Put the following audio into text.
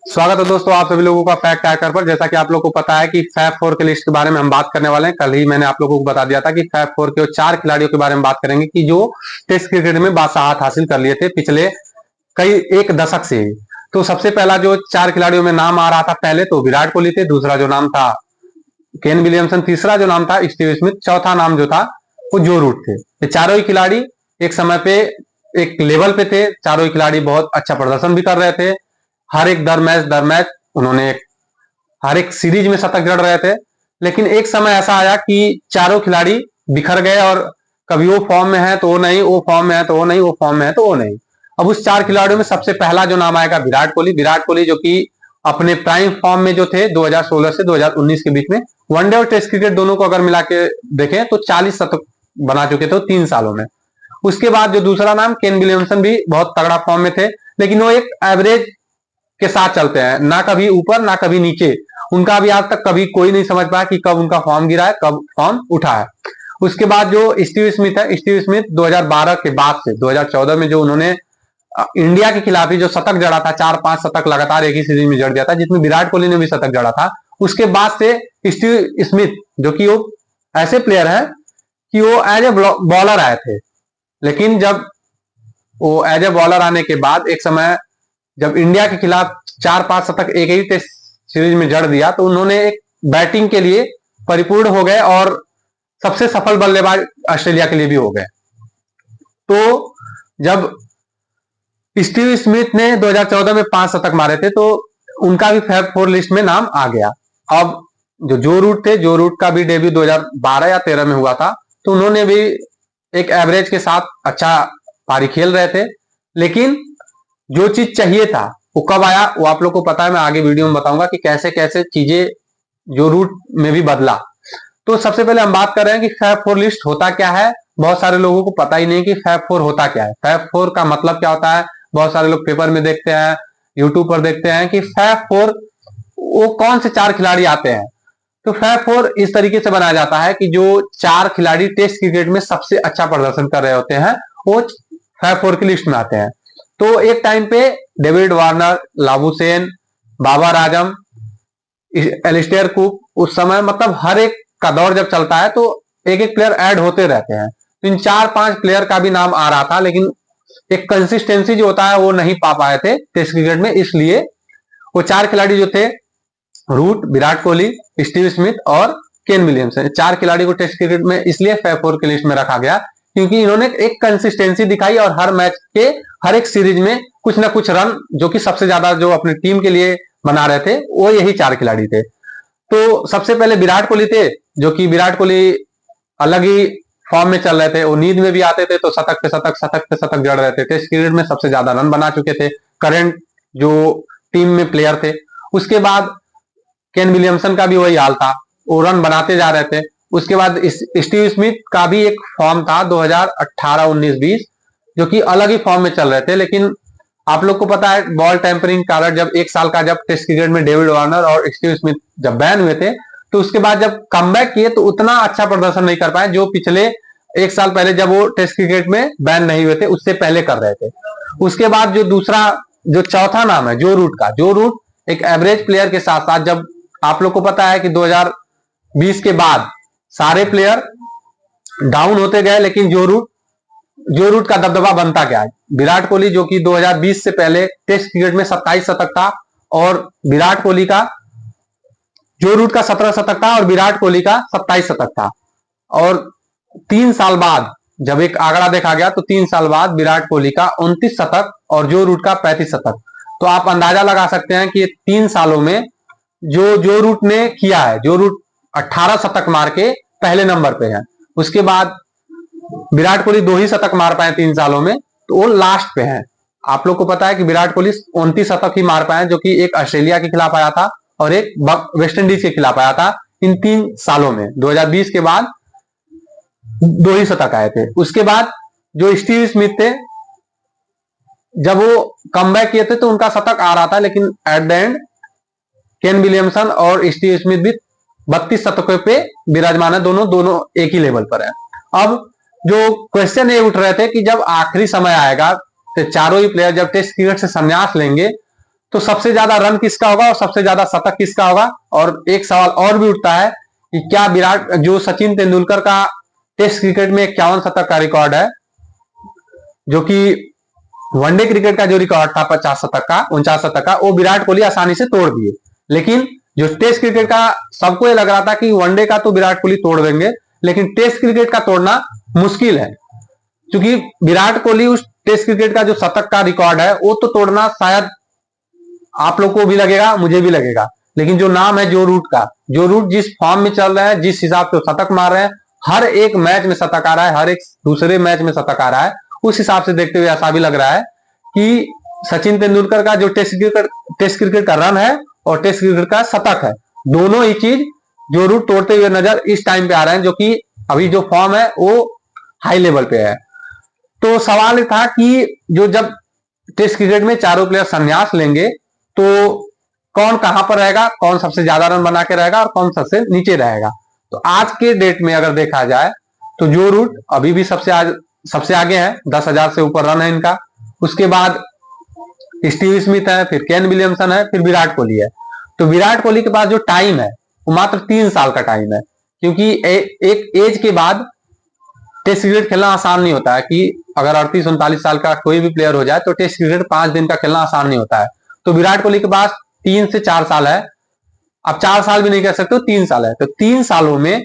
स्वागत है दोस्तों आप सभी लोगों का फैक्ट हैकर पर। जैसा कि आप लोगों को पता है कि फैब फोर के लिस्ट के बारे में हम बात करने वाले हैं। कल ही मैंने आप लोगों को बता दिया था कि फैब फोर के 4 खिलाड़ियों के बारे में बात करेंगे कि जो टेस्ट क्रिकेट में बादशाहत हासिल कर लिए थे पिछले कई एक दशक से ही। तो सबसे पहला जो 4 खिलाड़ियों में नाम आ रहा था, पहले तो विराट कोहली थे, दूसरा जो नाम था केन विलियमसन, तीसरा जो नाम था स्टीव स्मिथ, चौथा नाम जो था वो जो रूट थे। ये चारों ही खिलाड़ी एक समय पे एक लेवल पे थे। चारों ही खिलाड़ी बहुत अच्छा प्रदर्शन भी कर रहे थे। हर एक दर मैच उन्होंने हर एक सीरीज में शतक जड़ रहे थे। लेकिन एक समय ऐसा आया कि चारों खिलाड़ी बिखर गए और कभी वो फॉर्म में है तो वो नहीं, वो फॉर्म में है तो वो नहीं, वो फॉर्म में है तो वो नहीं। अब उस 4 खिलाड़ियों में सबसे पहला जो नाम आएगा विराट कोहली। विराट कोहली जो कि अपने प्राइम फॉर्म में जो थे 2016 से 2019 के बीच में वनडे और टेस्ट क्रिकेट दोनों को अगर मिला के देखें तो 40 शतक बना चुके थे 3 सालों में। उसके बाद जो दूसरा नाम केन विलियमसन भी बहुत तगड़ा फॉर्म में थे, लेकिन वो एक एवरेज के साथ चलते हैं, ना कभी ऊपर ना कभी नीचे। उनका अभी आज तक कभी कोई नहीं समझ पाया कि कब उनका फॉर्म गिरा है, कब फॉर्म उठा है। उसके बाद जो स्टीव स्मिथ है, स्टीव स्मिथ 2012 के बाद से 2014 में जो उन्होंने इंडिया के खिलाफ ही जो शतक जड़ा था, 4-5 शतक लगातार एक ही सीरीज में जड़ दिया था, जिसमें विराट कोहली ने भी शतक जड़ा था। उसके बाद से स्टीव स्मिथ जो कि वो ऐसे प्लेयर है कि वो एज ए बॉलर आए थे, लेकिन जब वो एज ए बॉलर आने के बाद एक समय जब इंडिया के खिलाफ 4-5 शतक एक ही टेस्ट सीरीज में जड़ दिया तो उन्होंने एक बैटिंग के लिए परिपूर्ण हो गए और सबसे सफल बल्लेबाज ऑस्ट्रेलिया के लिए भी हो गए। तो जब स्टीव स्मिथ ने 2014 में 5 शतक मारे थे तो उनका भी फैब फोर लिस्ट में नाम आ गया। अब जो रूट थे, जो रूट का भी डेब्यू 2012 या 13 में हुआ था, तो उन्होंने भी एक एवरेज के साथ अच्छा पारी खेल रहे थे। लेकिन जो चीज चाहिए था वो कब आया वो आप लोग को पता है। मैं आगे वीडियो में बताऊंगा कि कैसे कैसे चीजें जो रूट में भी बदला। तो सबसे पहले हम बात कर रहे हैं कि फैब फोर लिस्ट होता क्या है। बहुत सारे लोगों को पता ही नहीं कि फैब फोर होता क्या है, फैब फोर का मतलब क्या होता है। बहुत सारे लोग पेपर में देखते हैं, यूट्यूब पर देखते हैं कि फैब फोर वो कौन से 4 खिलाड़ी आते हैं। तो फैब फोर इस तरीके से बनाया जाता है कि जो 4 खिलाड़ी टेस्ट क्रिकेट में सबसे अच्छा प्रदर्शन कर रहे होते हैं वो फैब फोर की लिस्ट में आते हैं। तो एक टाइम पे David Warner, Labuschagne, Babar Azam, Alastair cook, उस समय मतलब हर एक का दौर जब चलता है तो एक एक प्लेयर ऐड होते रहते हैं। तो इन 4-5 प्लेयर का भी नाम आ रहा था, लेकिन एक कंसिस्टेंसी जो होता है वो नहीं पा पाए थे टेस्ट क्रिकेट में। इसलिए वो 4 खिलाड़ी जो थे Root, Virat Kohli, Steve Smith और केन विलियमसन, 4 खिलाड़ी को टेस्ट क्रिकेट में इसलिए फैब फोर की लिस्ट में रखा गया क्योंकि इन्होंने एक कंसिस्टेंसी दिखाई और हर मैच के हर एक सीरीज में कुछ ना कुछ रन जो कि सबसे ज्यादा जो अपनी टीम के लिए बना रहे थे वो यही 4 खिलाड़ी थे। तो सबसे पहले विराट कोहली थे, जो कि विराट कोहली अलग ही फॉर्म में चल रहे थे। वो नींद में भी आते थे तो शतक पे शतक, शतक पे शतक जड़ रहे थे। टेस्ट क्रिकेट में सबसे ज्यादा रन बना चुके थे करंट जो टीम में प्लेयर थे। उसके बाद केन विलियमसन का भी वही हाल था, वो रन बनाते जा रहे थे। उसके बाद स्टीव स्मिथ का भी एक फॉर्म था 2018, 19, 20, जो कि अलग ही फॉर्म में चल रहे थे। लेकिन आप लोग को पता है बॉल टेम्परिंग कारण जब 1 साल का जब टेस्ट क्रिकेट में डेविड वार्नर और स्टीव स्मिथ जब बैन हुए थे तो उसके बाद जब कमबैक किए तो उतना अच्छा प्रदर्शन नहीं कर पाए जो पिछले 1 साल पहले जब वो टेस्ट क्रिकेट में बैन नहीं हुए थे उससे पहले कर रहे थे। उसके बाद जो चौथा नाम है जो रूट का, जो रूट एक एवरेज प्लेयर के साथ साथ, जब आप लोग को पता है कि 2020 के बाद सारे प्लेयर डाउन होते गए, लेकिन जो रूट का दबदबा बनता गया। विराट कोहली जो कि 2020 से पहले टेस्ट क्रिकेट में 27 शतक था और विराट कोहली का जो रूट का 17 शतक था और विराट कोहली का 27 शतक था। और 3 साल बाद जब एक आंकड़ा देखा गया तो 3 साल बाद विराट कोहली का 29 शतक और जो रूट का 35 शतक। तो आप अंदाजा लगा सकते हैं कि 3 सालों में जो रूट ने किया है, जो रूट 18 शतक मार के पहले नंबर पे है। उसके बाद विराट कोहली 2 ही शतक मार पाए 3 सालों में, तो वो लास्ट पे है। आप लोग को पता है कि विराट कोहली 29 शतक ही मार पाए, जो कि एक ऑस्ट्रेलिया के खिलाफ आया था और एक वेस्ट इंडीज के खिलाफ आया था। इन 3 सालों में 2020 के बाद 2 ही शतक आए थे। उसके बाद जो स्टीव स्मिथ थे जब वो कमबैक किए थे तो उनका शतक आ रहा था, लेकिन at the end Kane Williamson और स्टीव स्मिथ भी 32 शतकों पे विराजमान है, दोनों एक ही लेवल पर है। अब जो क्वेश्चन ये उठ रहे थे कि जब आखिरी समय आएगा तो चारों ही प्लेयर जब टेस्ट क्रिकेट से संन्यास लेंगे तो सबसे ज्यादा रन किसका होगा और सबसे ज्यादा शतक किसका होगा। और एक सवाल और भी उठता है कि क्या विराट जो सचिन तेंदुलकर का टेस्ट क्रिकेट में 51 शतक का रिकॉर्ड है, जो कि वनडे क्रिकेट का जो रिकॉर्ड था 50 शतक का 49 शतक का, वो विराट कोहली आसानी से तोड़ दिए। लेकिन जो टेस्ट क्रिकेट का सबको ये लग रहा था कि वनडे का तो विराट कोहली तोड़ देंगे, लेकिन टेस्ट क्रिकेट का तोड़ना मुश्किल है, क्योंकि विराट कोहली उस टेस्ट क्रिकेट का जो शतक का रिकॉर्ड है वो तो तोड़ना शायद आप लोग को भी लगेगा, मुझे भी लगेगा, लेकिन जो नाम है जो रूट का, जो रूट जिस फॉर्म में चल रहे हैं, जिस हिसाब से शतक मार रहे हैं, हर एक मैच में शतक आ रहा है, हर एक दूसरे मैच में शतक आ रहा है, उस हिसाब से देखते हुए ऐसा भी लग रहा है कि सचिन तेंदुलकर का जो टेस्ट क्रिकेट का रन है और टेस्ट क्रिकेट का शतक है, दोनों ही चीज जो रूट तोड़ते हुए नजर इस टाइम पे आ रहे हैं, जो कि अभी जो फॉर्म है वो हाई लेवल पे है। तो सवाल था कि जो जब टेस्ट क्रिकेट में चारों प्लेयर संन्यास लेंगे तो कौन कहां पर रहेगा, कौन सबसे ज्यादा रन बना के रहेगा और कौन सबसे नीचे रहेगा। तो आज के डेट में अगर देखा जाए तो जो रूट अभी भी सबसे आगे है, 10,000 से ऊपर रन है इनका। उसके बाद स्टीव स्मिथ है, फिर केन विलियमसन है, फिर विराट कोहली है। तो विराट कोहली के पास जो टाइम है वो मात्र 3 साल का टाइम है, क्योंकि एक एज के बाद टेस्ट क्रिकेट खेलना आसान नहीं होता है। कि अगर 38-39 साल का कोई भी प्लेयर हो जाए तो टेस्ट क्रिकेट 5 दिन का खेलना आसान नहीं होता है। तो विराट कोहली के पास 3 से 4 साल है, अब 4 साल भी नहीं कह सकते, 3 साल है। तो 3 सालों में